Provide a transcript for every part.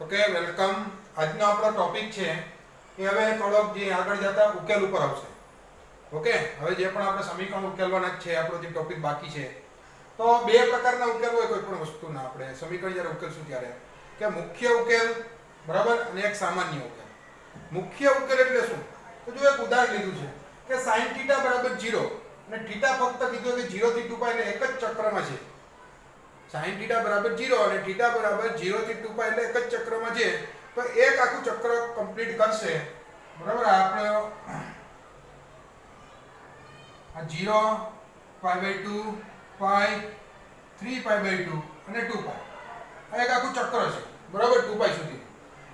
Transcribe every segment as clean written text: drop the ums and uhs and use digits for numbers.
Okay welcome. આજનો આપણો topic છે એ હવે થોડોક જે આગળ જતા ઉકેલ ઉપર આવશે. ઓકે, હવે જે પણ આપણે સમીકરણ ઉકેલવાના જ છે, આપણો જે ટોપિક બાકી છે, તો બે પ્રકારના ઉકેલ હોય કોઈ પણ વસ્તુના. આપણે સમીકરણ જ્યારે ઉકેલશું ત્યારે કે મુખ્ય ઉકેલ બરાબર અને એક સામાન્ય ઉકેલ. મુખ્ય ઉકેલ એટલે શું? તો જો એક ઉદાહરણ લીધું છે કે sin θ બરાબર 0 અને θ ફક્ત કીધું કે 0 થી 2π એટલે એક જ ચક્રમાં છે. sin θ બરાબર 0 અને θ બરાબર 0 થી 2π એટલે એક જ ચક્રમાં છે. તો એક આખું ચક્ર કમ્પ્લીટ કરશે બરાબર. આપણે આ 0 π/2 π 3π/2 અને 2π આ એક આખું ચક્ર છે બરાબર 2π સુધી.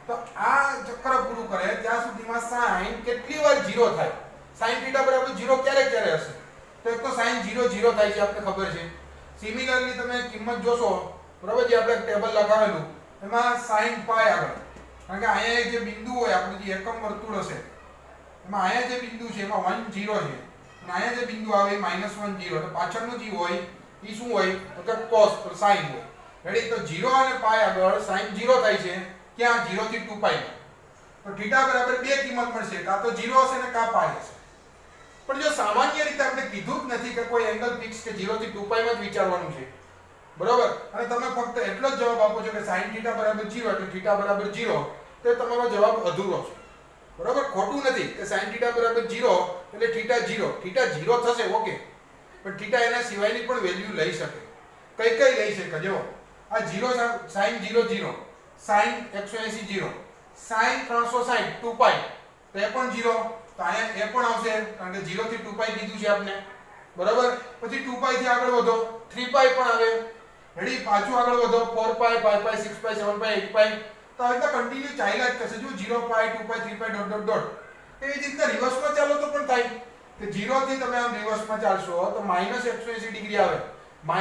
તો આ ચક્ર પૂરું કરે ત્યાં સુધીમાં sin કેટલી વાર 0 થાય? sin θ બરાબર 0 ક્યારે ક્યારે હશે? તો એક તો sin 0 0 થાય છે, આપણે ખબર છે. સિમિલરલી તમે કિંમત જોશો બરાબર, જે આપણે ટેબલ લખાવેલું એમાં sin π આગળ, કારણ કે અહીંયા જે બિંદુ હોય આપણું જે એકમ વર્તુળ હશે એમાં અહીંયા જે બિંદુ છે એમાં 1 0 છે અને અહીંયા જે બિંદુ આવે એ -1 0. તો પાછળનું જે હોય એ શું હોય? તો કે cos પર sin હોય. રેડી? તો 0 અને π આગળ sin 0 થાય છે ક્યાં? 0 થી 2π માં. તો θ બરાબર બે કિંમત મળશે, કાં તો 0 હશે ને કાં π હશે. પણ જો સામાન્ય રીતે આપણે કીધું જ નથી કે કોઈ એંગલ ફિક્સ કે 0 થી 2π માં જ વિચારવાનું છે બરોબર, અને તમે ફક્ત એટલો જ જવાબ આપો છો કે sin θ બરાબર 0 એટલે θ બરાબર 0, તો તમારો જવાબ અધૂરો છે બરોબર. ખોટું નથી કે sin θ બરાબર 0 એટલે θ 0 થશે ઓકે, પણ θ એના સિવાયની પણ વેલ્યુ લઈ શકે. કઈ કઈ લઈ શકે? જો આ 0 sin 0 0, sin 180 0, sin 360 2π, તો એ પણ 0. તો અહીંયા એ પણ આવશે કારણ કે 0 થી 2π કીધું છે આપણે બરાબર. પછી 2π થી આગળ વધો 3π પણ આવે. રેડી? પાછું આગળ વધો 4π 5π 6π 7π 8π. તો આવી રીતે કન્ટિન્યુ ચાલ્યા જ કરશે. જો 0π 2π 3π ડોટ ડોટ ડોટ. એવી જ રીતના રિવર્સમાં ચાલો તો પણ થાય કે 0 થી તમે આમ રિવર્સમાં ચાલશો તો -180 ડિગ્રી આવે -π.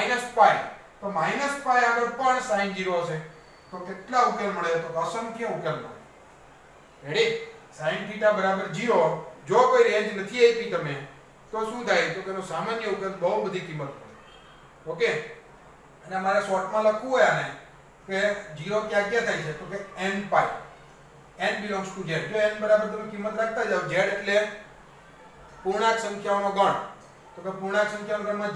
તો -π આગળ પણ sin 0 હશે. તો કેટલા ઉકેલ મળે? તો અસંખ્ય ઉકેલ મળે. રેડી? sin θ બરાબર 0 જો કોઈ રેન્જ નથી આપી તમે તો શું થાય? તો તેનો સામાન્ય ઉકેલ બહુ બધી કિંમત મળે. ઓકે, અને અમારે શોર્ટમાં લખવું હોય આને કે 0 ક્યાં ક્યાં થાય છે? તો કે nπ, n belongs to z. જો n બરાબર તમે કિંમત રાખતા જાવ, z એટલે પૂર્ણાંક સંખ્યાઓનો ગણ. તો કે પૂર્ણાંક સંખ્યાઓના ગણમાં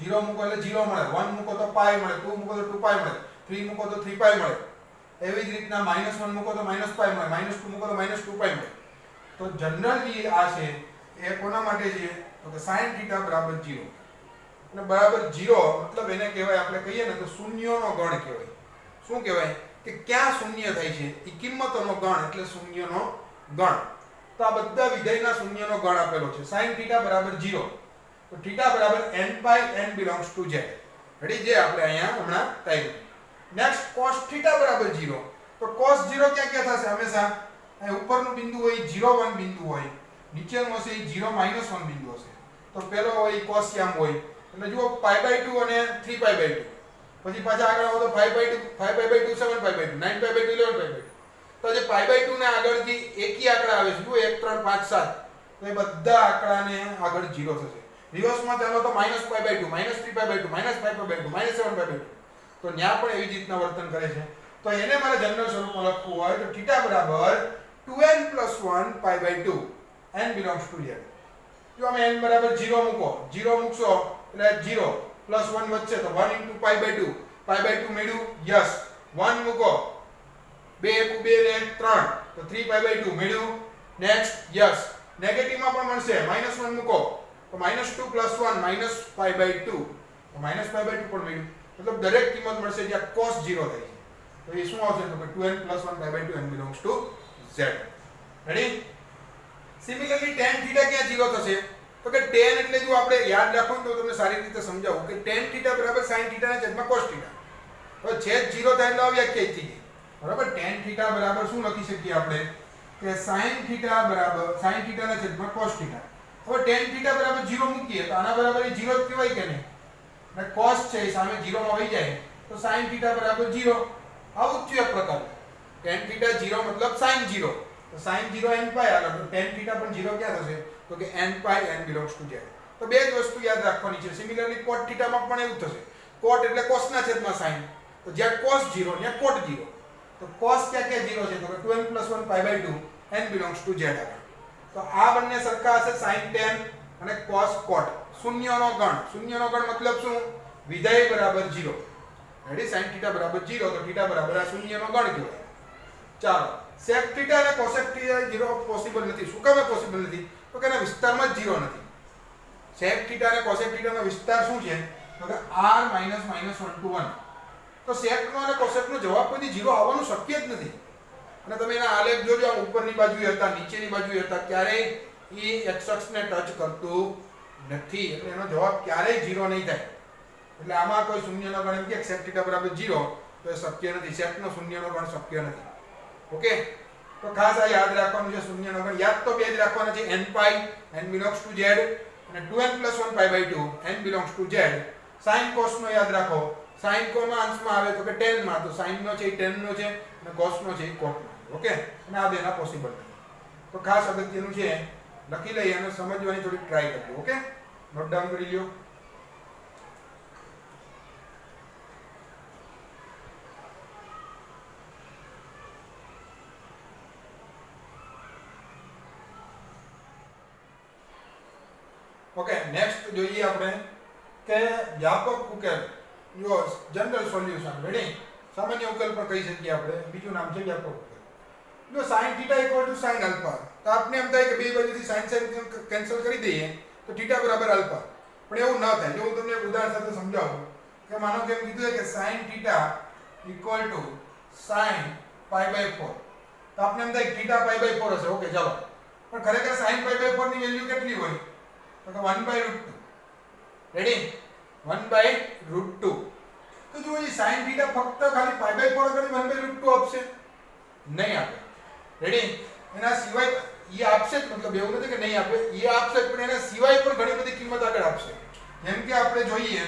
0 મૂકો એટલે 0 મળે, 1 મૂકો તો π મળે, 2 મૂકો તો 2π મળે, 3 મૂકો તો 3π મળે. એવી જ રીતના -1 મૂકો તો -π મળે, -2 મૂકો તો -2π મળે. તો જનરલી આ છે એ કોના માટે છે? તો કે sin θ બરાબર 0. અને બરાબર 0 મતલબ એને કહેવાય, આપણે કહીએ ને તો શૂન્યનો ગણ કહેવાય. શું કહેવાય? કે ક્યાં શૂન્ય થાય છે એ કિંમતોનો ગણ એટલે શૂન્યનો ગણ. તો આ બધા વિધેયના શૂન્યનો ગણ આપેલો છે. sin θ બરાબર 0, તો θ બરાબર nπ, n belongs to z. Ready? જે આપણે અહીંયા હમણાં ટાઈપ. નેક્સ્ટ cos θ બરાબર 0. તો cos 0 ક્યાં ક્યાં થશે? હંમેશા અહીં ઉપરનું બિંદુ હોય 0 1 બિંદુ હોય, નીચેનું હશે 0 -1 બિંદુ હશે. તો પેલો હોય cos યામ હોય એટલે જુઓ π/2 અને 3π/2. પછી પાછા આગળ આવો તો 5/2 5π/2 7π/2 9π/2 11π/2. તો જે π/2 ને આગળથી એકી આંકડા આવે છે, જુઓ 1 3 5 7, તો એ બધા આંકડાને આગળ 0 થશે. રિવર્સમાં ચાલો તો -π/2 -3π/2 -5π/2 -7π/2. તો ન્યા પણ એવી જ રીતના વર્તન કરે છે. તો એને મારે જનરલ સ્વરૂપમાં લખવું હોય તો θ બરાબર 2n + 1 π/2, n belongs to z. જો અમે n બરાબર 0 મૂકો, 0 મૂકશો એટલે 0 + 1 વચ્ચે તો 1 * π/2, π/2 મળ્યું યસ. 1 મૂકો 2 * 2 ને 3 તો 3π/2 મળ્યું નેક્સ્ટ યસ. નેગેટિવમાં પણ મળશે, -1 મૂકો તો -2 + 1 -π/2 તો -π/2 પણ મળ્યું. મતલબ દરેક કિંમત મળશે જ્યાં cos 0 થાય છે. તો એ શું આવશે? તો કે 2n + 1 π/2, n belongs to z. Ready? Similarly tan θ ક્યાં 0 થશે? તો કે tan એટલે જો આપણે યાદ રાખો તો તમને સારી રીતે સમજાવું કે tan θ બરાબર sin θ ના છેદમાં cos θ. હવે છેદ 0 થાય એટલે અવ્યાખ્યાયિત થઈ ગઈ બરાબર. tan θ બરાબર શું લખી શકીએ આપણે? કે sin θ બરાબર sin θ ના છેદમાં cos θ. હવે tan θ બરાબર 0 મૂકીએ તો આના બરાબર એ 0 જ કહેવાય કે નહીં? અને cos છે એ સામે 0 માં વહી જાય તો sin θ બરાબર 0. આવું જ એક પ્રકાર. tan θ 0 મતલબ sin 0. તો sin 0 nπ આગળ, તો tan θ પણ 0 ક્યાં થશે? તો કે nπ, n belongs to z. તો બે જ વસ્તુ યાદ રાખવાની છે. સિમિલરલી cot θ માં પણ એવું થશે. cot એટલે cos ના છેદમાં sin. તો જ્યાં cos 0 ત્યાં cot 0. તો cos क्या 0 છે તો કે 2n + 1 π/2 n belongs to z આવે તો આ બંને સરખા હશે sin tan અને cos cot શૂન્યનો ગણ મતલબ શું વિધેય બરાબર 0 રેડી sin θ બરાબર 0 તો θ બરાબર આ શૂન્યનો ગણ કહેવાય ચાલો sec θ અને cosec θ 0 પોસિબલ નથી શું કામ પોસિબલ નથી તો કે એના વિસ્તારમાં જ 0 નથી sec θ અને cosec θ નો વિસ્તાર શું છે તો કે r - -1 to 1 તો sec નો અને cosec નો જવાબ કોઈ 0 આવવાનું શક્ય જ નથી અને તમે એના આલેખ જોજો આ ઉપરની બાજુએ હતા નીચેની બાજુએ હતા ક્યારેય એ x અક્ષને ટચ કરતું નથી એટલે એનો જવાબ ક્યારેય 0 નહીં થાય એટલે આમાં કોઈ શૂન્યનો ગણ એમ કે sec θ બરાબર 0 તો એ શક્ય નથી sec નો શૂન્યનો ગણ શક્ય નથી ઓકે તો ખાસ આ યાદ રાખવાનું છે શૂન્યનો ગણ યાદ તો બે જ રાખવાના છે n π n belongs to z અને 2n + 1 π/2 n belongs to z sin cos નો યાદ રાખો sin કોના અંશમાં આવે તો કે tan માં તો sin નો છે એ tan નો છે અને cos નો છે એ cot નો ઓકે અને આ બેના પોસિબલ નથી તો ખાસ અગત્યનું છે લખી લઈએ અને સમજવાની થોડી ટ્રાય કરજો ઓકે નોટ ડાઉન કરી લ્યો ઓકે નેક્સ્ટ જોઈએ આપણે કે વ્યાપક ઉકેલ જો જનરલ સોલ્યુશન રેડી સામાન્ય ઉકેલ પણ કહી શકીએ આપણે બીજું નામ છે વ્યાપક ઉકેલ જો sin θ = sin α તો આપણે એમ થાય કે બે બાજુથી sin કેન્સલ કરી દઈએ તો θ બરાબર α પણ એવું ન થાય જો હું તમને એક ઉદાહરણ સાથે સમજાવું કે માનો કે એમ કીધું છે કે sin θ = sin π/4 તો આપણે એમ થાય કે θ π/4 હશે ઓકે ચાલો પણ ખરેખર sin π/4 ની વેલ્યુ કેટલી હોય તો કે 1/√2 રેડી 1/√2 તો જો એ sin θ ફક્ત ખાલી π/4 કરી 1/√2 આપશે નહીં આપે રેડી એના સિવાય એ આપશે જ મતલબ એવું નથી કે નહીં આપે એ આપશે પણ એના સિવાય પણ ઘણી બધી કિંમત આગળ આપશે જેમ કે આપણે જોઈએ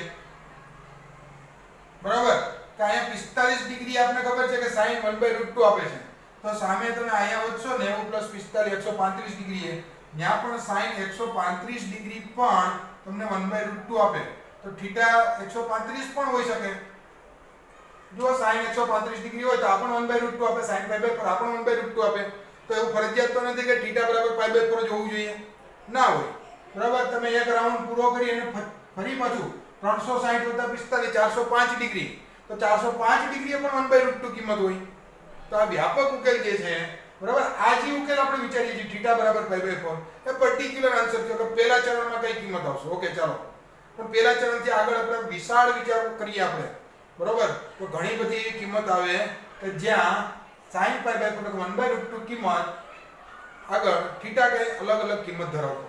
બરાબર કે અહીંયા 45 ડિગ્રી આપને ખબર છે કે sin 1/√2 આપે છે તો સામે તમે અહીંયા વધશો 90 + 45 135 ડિગ્રી ત્યાં પણ sin 135 ડિગ્રી પણ તમને 1/√2 આપે તો θ 135 પણ હોઈ શકે જો sin 135 ડિગ્રી હોય તો આપણને 1/√2 આપે sin π/4 આપણને 1/√2 આપે તો એવું ફરજિયાત તો નથી કે θ બરાબર π/4 જ હોવું જોઈએ ના હોય બરાબર તમે એક રાઉન્ડ પૂરો કરી અને ફરી પાછું 360 + 45 405 ડિગ્રી તો 405 ડિગ્રીએ પણ 1/√2 કિંમત હોય તો આ વ્યાપક ઉકેલ જે છે બરાબર આ જે ઉકેલ આપણે વિચારીએ છીએ θ બરાબર π/4 એ પર્ટિક્યુલર આન્સર છે કે પહેલા ચરણમાં કઈ કિંમત આવશે ઓકે ચાલો પણ પહેલા ચરણથી આગળ આપણે વિશાળ વિચાર કરીએ આપણે બરાબર તો ઘણી બધી એવી કિંમત આવે કે જ્યાં sin π/4 એટલે 1/√2 કિંમત આગળ θ કઈ અલગ અલગ કિંમત ધરાવતો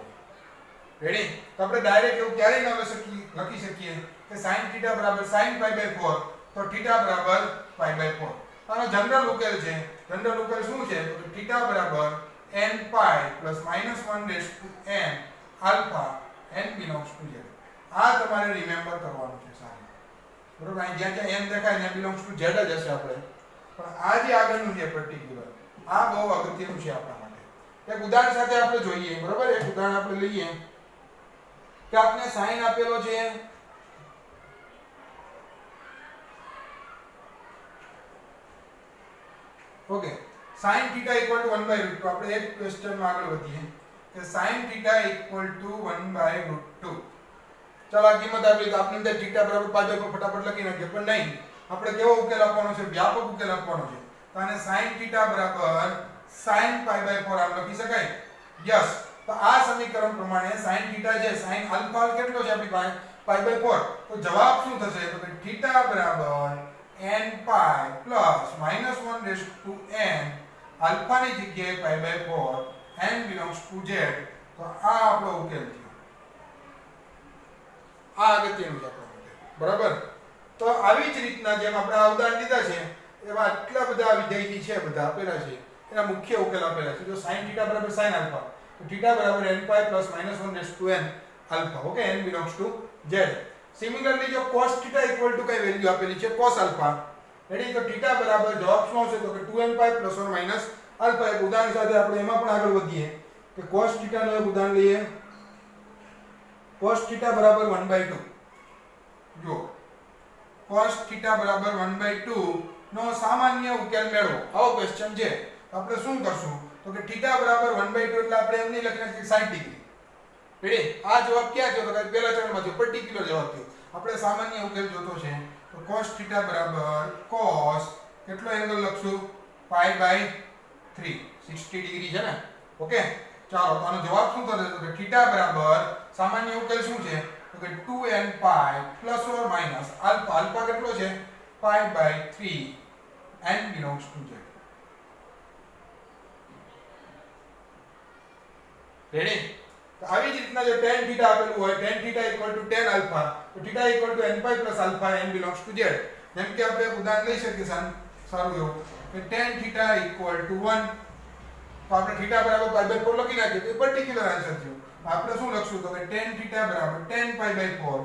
રેડી તો આપણે ડાયરેક્ટ એવું ક્યારેય ન લખી શકીએ કે sin θ બરાબર sin π/4 તો θ બરાબર π/4 આનો જનરલ ઉકેલ છે જનરલ ઉકેલ શું છે તો θ બરાબર n π + -1/n alpha n belongs to z આ તમારે રિમેમ્બર કરવાનું છે સાહેબ બરોબર અહીં જ્યાં જ્યાં n દેખાય ત્યાં belongs to z જ હશે આપણે પણ આ જે આગળનું છે પર્ટિક્યુલર આ બહુ અગત્યનું છે આપણા માટે એક ઉદાહરણ સાથે આપણે જોઈએ બરોબર એક ઉદાહરણ આપણે લઈએ કે આપને sin આપેલો છે ઓકે sin θ = 1/√2 આપણે એક ક્વેશ્ચન માં આગળ વધીએ કે sin θ = 1/√2 ચાલો આ કિંમત આપી તો આપણે અંદર θ બરાબર પાછળ ફટાફટ લખી નાખીએ પણ નહીં આપણે કેવો ઉકેલ આપવાનો છે વ્યાપક ઉકેલ આપવાનો છે તો આને sin θ બરાબર sin π/4 આમ લખી શકાય યસ તો આ સમીકરણ પ્રમાણે sin θ છે sin આલ્ફા કેટલો છે આપણી પાસે π/4 તો જવાબ શું થશે તો કે θ બરાબર n π + -1/n આલ્ફા ની જગ્યાએ π/4 n belongs to z તો આ આપણો ઉકેલ છે આ અગત્યનું છે આપણા માટે બરાબર તો આવી જ રીતના જેમ આપણે આ ઉદાહરણ દીધા છે એવા આટલા બધા વિધેય છે બધા આપેલા છે એના મુખ્ય ઉકેલ આપેલા છે જો sin θ બરાબર sin આલ્ફા તો θ બરાબર n π + -1/n alpha okay n belongs to z similarly જો cos θ = કઈ વેલ્યુ આપેલી છે cos આલ્ફા રેડી તો θ બરાબર જવાબ શું આવશે તો કે 2n π ± આલ્ફા એક ઉદાહરણ સાથે આપણે એમાં પણ આગળ વધીએ કે cos θ નું એક ઉદાહરણ લઈએ cos θ બરાબર 1/2 જો cos θ બરાબર 1/2 નો સામાન્ય ઉકેલ મેળવો. આવો ક્વેશ્ચન છે. તો આપણે શું કરશું તો કે θ બરાબર 1/2 એટલે આપણે એમ નહીં લખીએ કે 60 ડિગ્રી. રેડી? આ જવાબ ક્યાં થયો તો કે પહેલા ચરણમાં થયો, પર્ટિક્યુલર જવાબ થયો. આપણે સામાન્ય ઉકેલ જોતો છે તો cos θ બરાબર cos કેટલો એંગલ લખશું π/3 60 ડિગ્રી છે ને. ઓકે, ચાલો તો આનો જવાબ શું થશે તો કે θ બરાબર સામાન્ય ઉકેલ શું છે તો કે 2n π plus or minus alpha. Alpha કેટલો છે π/3 n belongs to z. Ready? તો આવી જ રીતના જો tan θ આપેલું હોય tan θ tan આલ્ફા તો θ n π plus alpha n belongs to z. જેમ કે આપણે ઉદાહરણ લઈ શકીએ સારું એવું કે tan θ 1 તો આપણે θ બરાબર π/4 લખી નાખીએ તો એ પર્ટિક્યુલર આન્સર થયો. આપણે શું લખશું તો કે tan θ બરાબર tan π/4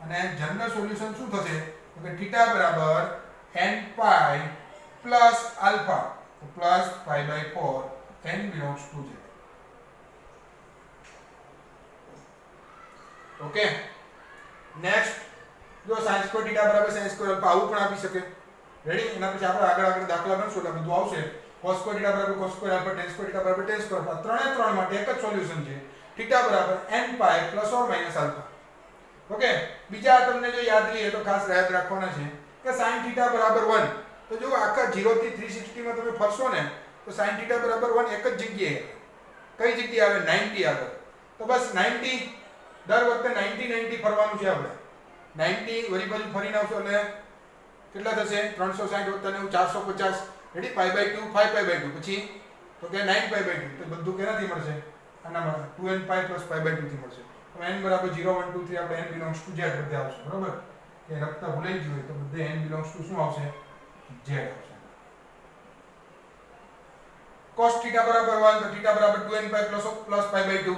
અને જનરલ સોલ્યુશન શું થશે તો કે θ બરાબર n π plus alpha તો plus π/4 n belongs to z. Okay, next જો sin સ્ક્વેર θ બરાબર sin સ્ક્વેર આલ્ફા આવું પણ આપી શકે. રેડી? એના પછી આપણે આગળ દાખલા ગણશું એટલે બધું આવશે. cos સ્ક્વેર θ બરાબર cos square alpha tan square θ બરાબર tan સ્ક્વેર આલ્ફા. ત્રણે માટે એક જ સોલ્યુશન છે. θ બરાબર n π plus or minus alpha. Okay, બીજા તમને જો યાદ રહીએ તો ખાસ યાદ રાખવાના છે કે sin θ બરાબર 1. તો જો આખા 0 થી 360 માં તમે ફરશો ને તો sin θ બરાબર 1 એક જ જગ્યાએ. કઈ જગ્યાએ આવે 90 આગળ. તો બસ 90 દર વખતે 90 ફરવાનું છે આપણે. 90 વળી બાજુ ફરીને આવશો એટલે કેટલા થશે 360 + 9 450. રેડી? π/2 5π/2 પછી તો કે 9π/2 તો બધું કેનાથી મળશે આનામાં 2n π + π/2 થી મળશે. તો n બરાબર 0 1 2 3 આપણે n belongs to z બધે આવશે. બરોબર? કે લખતા ભૂલાઈ ગયું હોય તો બધે n belongs to શું આવશે z આવશે. cos θ બરાબર 1 તો θ બરાબર 2n π plus π/2.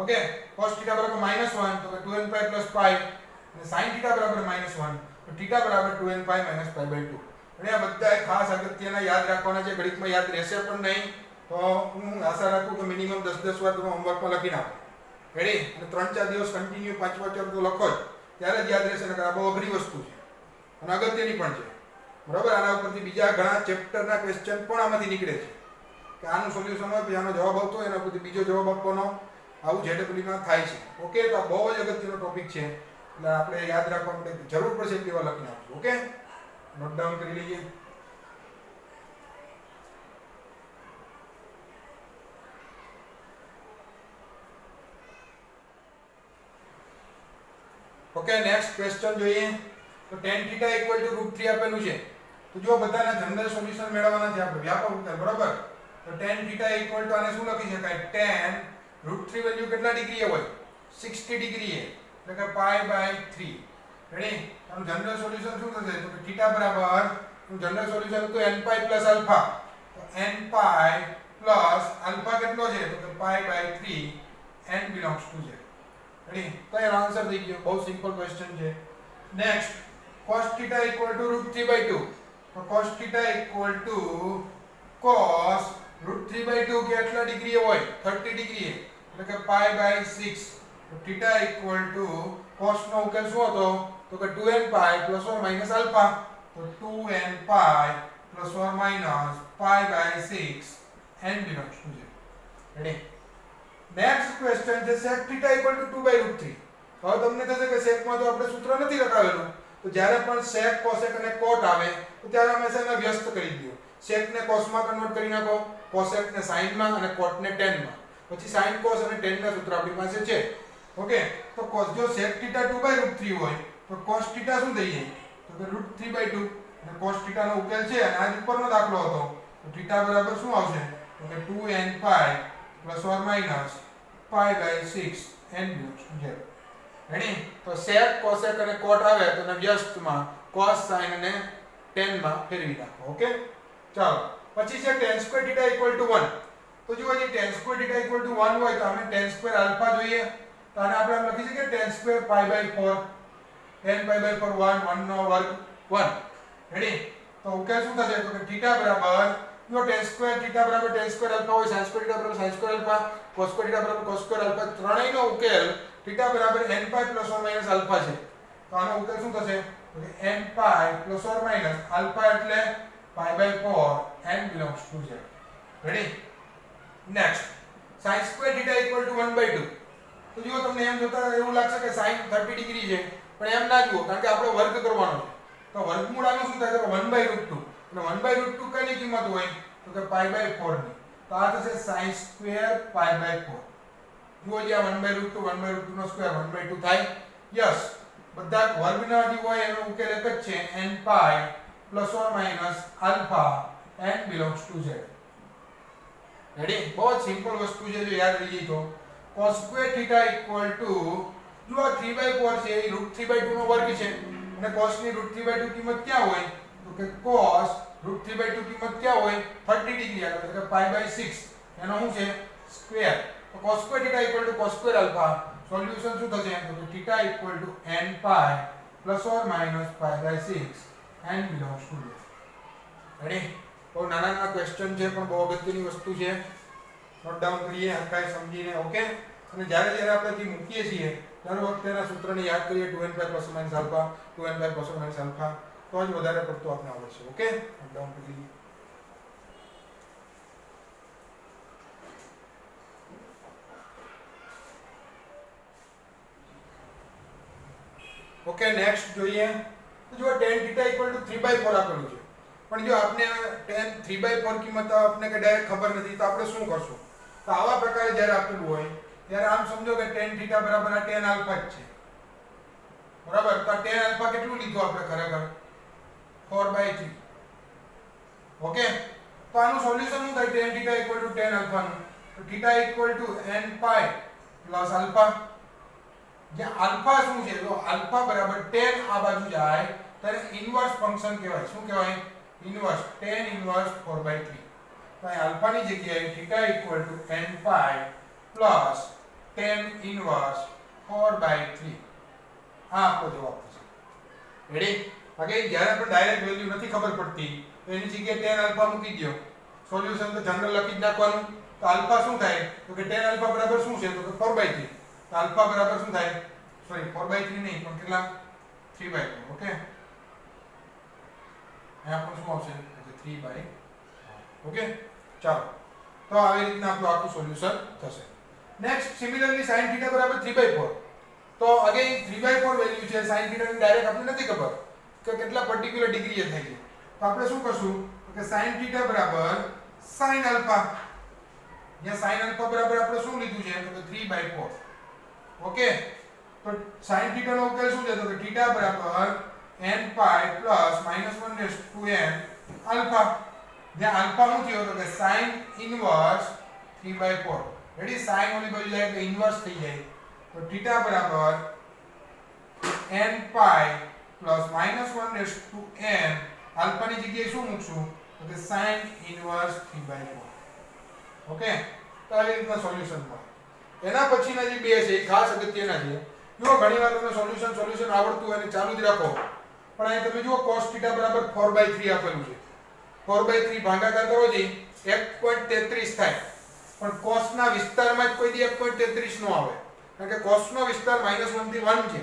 ઓકે, cos θ બરાબર -1 તો કે 2n π plus π અને sin θ બરાબર -1 તો θ બરાબર 2n π minus π/2. અને આ બધા ખાસ અગત્યના યાદ રાખવાના છે. ઘડીકમાં યાદ રહેશે પણ નહીં તો હું આશા રાખું કે મિનિમમ 10 વાર તમે હોમવર્કમાં લખી નાખો. રેડી? અને 3-4 દિવસ કન્ટિન્યુ 5 વાર તો લખો જ ત્યારે જ યાદ રહેશે. નકર આ બહુ અઘરી વસ્તુ છે અને અગત્યની પણ છે. બરાબર? આના ઉપરથી બીજા ઘણા ચેપ્ટરના ક્વેશ્ચન પણ આમાંથી નીકળે છે કે આનું સોલ્યુશન હોય પછી આનો જવાબ આવતો હોય એના પરથી બીજો જવાબ આપવાનો આવું જેડબલ્યુમાં થાય છે. ઓકે, તો આ બહુ જ અગત્યનો ટોપિક છે એટલે આપણે યાદ રાખવા માટે જરૂર પડશે એટલી વાર લખી નાખજો. ઓકે, નોટ ડાઉન કરી લઈએ. ઓકે, નેક્સ્ટ ક્વેશ્ચન જોઈએ તો tan θ √3 આપેલું છે. તો જો બધાના જનરલ સોલ્યુશન મેળવવાના છે આપણે વ્યાપક ઉકેલ. બરાબર? તો tan θ આને શું લખી શકાય tan √3 વેલ્યુ કેટલા ડિગ્રીએ હોય 60 ડિગ્રીએ એટલે કે π/3. રેડી? આનું જનરલ સોલ્યુશન શું થશે તો કે θ બરાબર જનરલ સોલ્યુશન તો n π plus alpha તો n π plus alpha કેટલો છે તો કે π/3 n belongs to z. Ready? તો એનો આન્સર થઈ ગયો. બહુ સિમ્પલ ક્વેશ્ચન છે. નેક્સ્ટ cos θ √3/2 તો cos θ cos √3/2 કેટલા ડિગ્રીએ હોય 30 ડિગ્રીએ એટલે કે π/6 તો θ cos નો ઉકેલ શું હતો તો કે 2n π plus or minus alpha તો 2n π plus or minus π/6 n belongs to z. Ready? Next question છે sec θ 2/√3. હવે તમને થશે કે sec માં તો આપણે સૂત્ર નથી લખાવેલું તો જ્યારે પણ sec cosec અને cot આવે તો ત્યારે હંમેશા એને વ્યસ્ત કરી દો. sec ને cos માં કન્વર્ટ કરી નાખો, cosec ને sin માં અને cot ને tan માં. પછી sin cos અને tan ના સૂત્ર આપણી પાસે છે. ઓકે, તો cos જો sec θ 2/√3 હોય તો cos θ શું થઈ જાય તો કે √3/2 અને cos θ નો ઉકેલ છે અને આ ઉપરનો દાખલો હતો તો θ બરાબર શું આવશે તો કે 2n π plus or minus π/6 n belongs to z. Ready? તો sec cosec અને cot આવે તો એને વ્યસ્તમાં cos sin અને tan માં ફેરવી નાખો. ઓકે, ચાલો પછી છે tan સ્ક્વેર θ 1. તો જો અહીં tan સ્ક્વેર θ 1 હોય તો આપણે tan સ્ક્વેર આલ્ફા જોઈએ તો આને આપણે એમ લખી શકીએ tan સ્ક્વેર π/4 tan π/4 1 નો વર્ગ 1. રેડી? તો ઉકેલ શું થશે તો કે θ બરાબર જો tan સ્ક્વેર θ બરાબર tan સ્ક્વેર આલ્ફા હોય sin સ્ક્વેર θ બરાબર sin square alpha cos square θ બરાબર cos સ્ક્વેર આલ્ફા ત્રણેયનો ઉકેલ θ બરાબર n π plus or minus alpha છે. તો આનો ઉકેલ શું થશે તો કે n pi plus or minus alpha એટલે pi by 4 n belongs to z. Ready? Next sin square theta equal to 1/2. તો જો તમને એમ જોતા એવું લાગશે કે sin 30 ડિગ્રી છે, પણ એમ ના જુઓ, કારણ કે આપણે વર્ગ કરવાનો છે. તો વર્ગમૂળ આનું શું થાય? તો 1/√2. અને 1/√2 કઈની કિંમત હોય? તો કે પાઈ બાય 4 ની. તો આ થશે sin સ્ક્વેર પાઈ બાય 4. જુઓ જે 1/√2 1/√2 નો સ્ક્વેર 1/2 થાય. યસ, બધા વર્ગના જે હોય એનો ઉકેલ એક જ છે, n pi plus or minus alpha n belongs to z. Ready? બહુ જ સિમ્પલ વસ્તુ છે, જો યાદ રહી જાય તો cos square theta equal two, જો આ 3/4 છે એ √3/2 નો વર્ગ છે, અને cos ની √3/2 કિંમત ક્યાં હોય? તો કે cos √3/2 કિંમત ક્યાં હોય? 30 ડિગ્રી આવે, એટલે કે પાઈ બાય 6 એનો શું છે? સ્ક્વેર. તો cos square theta equal to cos square alpha. Solution શું થશે? તો કે theta equal to n pi plus or minus pi by 6 n belongs to z. Ready? બહુ નાના નાના ક્વેશ્ચન છે, પણ બહુ અગત્યની વસ્તુ છે. નોટ ડાઉન કરીએ હરખાઈ સમજીને. ઓકે? અને જ્યારે આપણે જે મૂકીએ છીએ દર વખતે એના સૂત્રને યાદ કરીએ, 2n pi plus minus alpha, 2n pi plus minus alpha, તો જ વધારે પડતું આપણે આવડશે. ઓકે? નોટ ડાઉન કરી. ઓકે, નેક્સ્ટ જોઈએ. તો જો tan θ = 3/4 આપેલું છે, પણ જો આપણે tan 3/4 કિંમત આપને કે ડાયરેક્ટ ખબર નથી, તો આપણે શું કરશું? તો આવા પ્રકારે જ્યારે આપેલું હોય ત્યારે આમ સમજો કે tan θ બરાબર આ tan આલ્ફા જ છે. બરાબર? તો tan આલ્ફા કેટલું લીધું આપણે ખરેખર? 4/3. ઓકે? તો આનું સોલ્યુશન શું થાય? tan θ = tan આલ્ફા નું. તો θ = n પાઈ પ્લસ આલ્ફા. જે આલ્ફા શું છે? તો આલ્ફા બરાબર tan આ બાજુ જાય ત્યારે ઇન્વર્સ ફંક્શન કહેવાય. શું કહેવાય? ઇન્વર્સ. tan inverse 4/3. તો અહીં આલ્ફા ની જગ્યાએ θ = n pi plus tan inverse 4/3. આ આપણો જવાબ થશે. રેડી? અગેન જ્યારે આપણે ડાયરેક્ટ વેલ્યુ નથી ખબર પડતી તો એની જગ્યાએ tan આલ્ફા મૂકી દો. સોલ્યુશન તો જનરલ લખી જ નાખવાનું. તો આલ્ફા શું થાય? તો કે tan આલ્ફા બરાબર શું છે? તો કે 4/3. તો આલ્ફા બરાબર શું થાય? સોરી 4/3 નહીં, પણ કેટલા? 3/4. ઓકે? અહીંયા પણ શું આવશે? તો 3/4. ઓકે? ચાલો. તો આવી રીતના આપણું આખું સોલ્યુશન થશે. નેક્સ્ટ સિમિલરલી sin θ બરાબર 3/4. તો અગેન 3/4 વેલ્યુ છે, sin θ ની ડાયરેક્ટ આપણને નથી ખબર કે કેટલા પર્ટિક્યુલર ડિગ્રી એ થાય છે. તો આપણે શું કરશું? તો કે sin θ બરાબર sin આલ્ફા. અહીંયા sin આલ્ફા બરાબર આપણે શું લીધું છે? તો કે 3/4. ઓકે? તો sin θ નો ઉકેલ શું છે? તો કે θ બરાબર n pi plus -1/n alpha. જ્યાં આલ્ફા શું થયો? તો કે sin ઇન્વર્સ 3/4. રેડી? sin ઓલી બાજુ જાય એટલે ઇન્વર્સ થઈ જાય. તો θ બરાબર n pi plus -1/n alpha ની જગ્યાએ શું મૂકશું? તો કે sin ઇન્વર્સ 3/4. ઓકે? તો આવી રીતના સોલ્યુશન મળે. એના પછીના જે બે છે એ ખાસ અગત્યના છે. જો ઘણીવાર તમને સોલ્યુશન આવડતું હોય અને ચાલુ જ રાખો, પણ અહીં તમે જુઓ cos θ બરાબર 4/3 આપેલું છે. 4/3 ભાગાકાર કરો જે 1.33 થાય, પણ cos ના વિસ્તારમાં જ કોઈ દી 1.33 નો આવે, કારણ કે cos નો વિસ્તાર -1 થી 1 છે.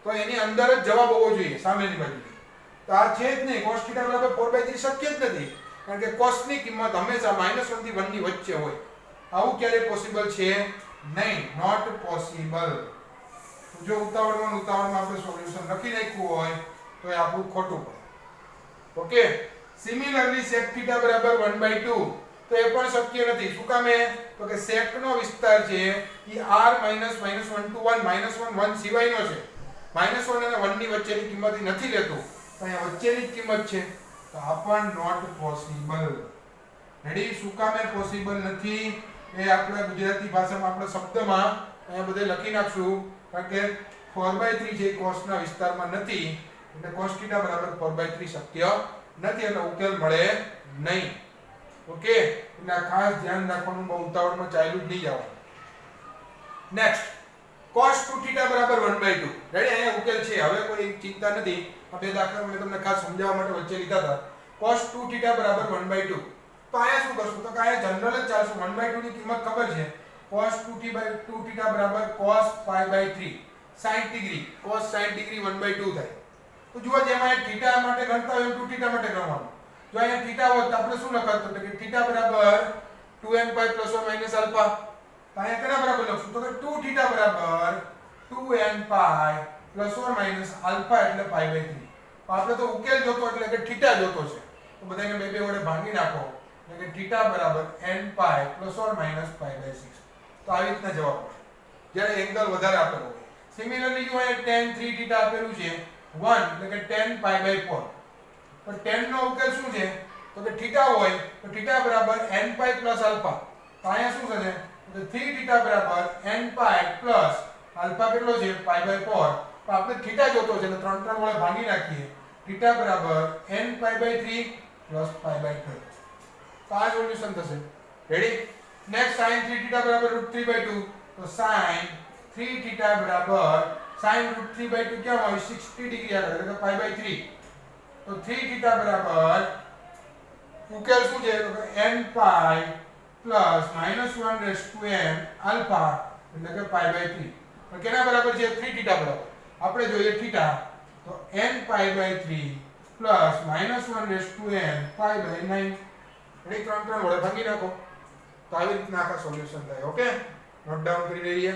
તો એની અંદર જ જવાબ હોવો જોઈએ સામેની બાજુ. તો આ છે જ નહીં. cos θ બરાબર 4/3 શક્ય જ નથી, કારણ કે cos ની કિંમત હંમેશા -1 થી 1 ની વચ્ચે હોય. આવું ક્યારે પોસિબલ છે? નહીં. Not possible. જો ઉતાવળમાં આપણે સોલ્યુશન લખી નાખ્યું હોય તો એ આપણું ખોટું પડે. ઓકે? સિમિલરલી sec θ બરાબર 1/2. તો એ પણ શક્ય નથી. શું કામ? તો કે sec નો વિસ્તાર છે એ r -1 to 1 -1 સિવાયનો છે. -1 અને 1 ની વચ્ચેની કિંમત નથી લેતું. તો અહીંયા વચ્ચેની જ કિંમત છે. તો આ પણ નોટ પોસિબલ. રેડી? શું કામ પોસિબલ નથી? એ આપણે ગુજરાતી ભાષામાં આપણે શબ્દમાં અહીંયા બધે લખી નાખશું, કારણ કે 4/3 છે cos ના વિસ્તારમાં નથી, એટલે cos θ બરાબર 4/3 શક્ય નથી, એટલે ઉકેલ મળે નહીં. ઓકે? એટલે ખાસ ધ્યાન રાખવાનું, બહુ ઉતાવળમાં ચાલ્યું જ નહીં જવાનું. નેક્સ્ટ cos 2θ બરાબર 1/2. રેડી? અહીંયા ઉકેલ છે, હવે કોઈ ચિંતા નથી. આ બે દાખલા મેં તમને ખાસ સમજાવવા માટે વચ્ચે લીધા હતા. cos 2θ બરાબર 1/2. તો અહીંયા શું કરશું? તો કે અહીંયા જનરલ જ ચાલશું. 1/2 ની કિંમત ખબર છે. cos 2θ બરાબર cos π/3 60 ડિગ્રી. cos 60 ડિગ્રી 1/2 થાય. તો જુઓ જેમાં એક થીટા માટે ગણતા હોય એમ 2 થીટા માટે ગણવાનું. જો અહીંયા થીટા હોત તો આપણે શું લખત તો કે થીટા બરાબર 2n pi plus or minus alpha. તો અહીંયા કેના બરાબર લખશું તો કે 2 થીટા બરાબર 2n pi plus or minus alpha એટલે પાઈ બાય 3. તો આપણે તો ઉકેલ જોતો એટલે કે થીટા જોતો છે. તો બધાને બે બે વડે ભાગી નાખો એટલે કે થીટા બરાબર n pi plus or minus pi by 6. તો આવી રીતના જવાબ મળે જ્યારે એંગલ વધારે આપેલો હોય. સિમિલરલી જો અહીંયા tan 3 થીટા આપેલું છે 1 એટલે કે tan પાઈ બાય 4. તો tan નો ઉકેલ શું છે તો કે થીટા હોય તો થીટા બરાબર n પાઈ પ્લસ આલ્ફા. તો અહીંયા શું થશે તો 3 થીટા બરાબર n પાઈ પ્લસ આલ્ફા કેટલો છે પાઈ બાય 4. તો આપણે થીટા જોતો છે એટલે 3 3 વડે ભાગી નાખીએ. થીટા બરાબર n pi by 3 plus pi by 2. તો આ સોલ્યુશન થશે. રેડી. નેક્સ્ટ sin 3 થીટા બરાબર √3/2. તો sin 3 થીટા બરાબર sin √3/2 क्या હોય 60 ડિગ્રી આગળ એટલે કે પાઈ બાય 3. તો 3 થીટા બરાબર ઉકેલ શું છે તો n pi plus -1/n alpha એટલે કે પાઈ બાય 3. તો કેના બરાબર છે 3 થીટા બરાબર આપણે જોઈએ થીટા તો n pi by 3 plus -1/n pi by 9. એટલે 3 3 વડે ભાગી નાખો. તો આવી રીતના આખા સોલ્યુશન થાય. ઓકે, નોટ ડાઉન કરી લઈએ.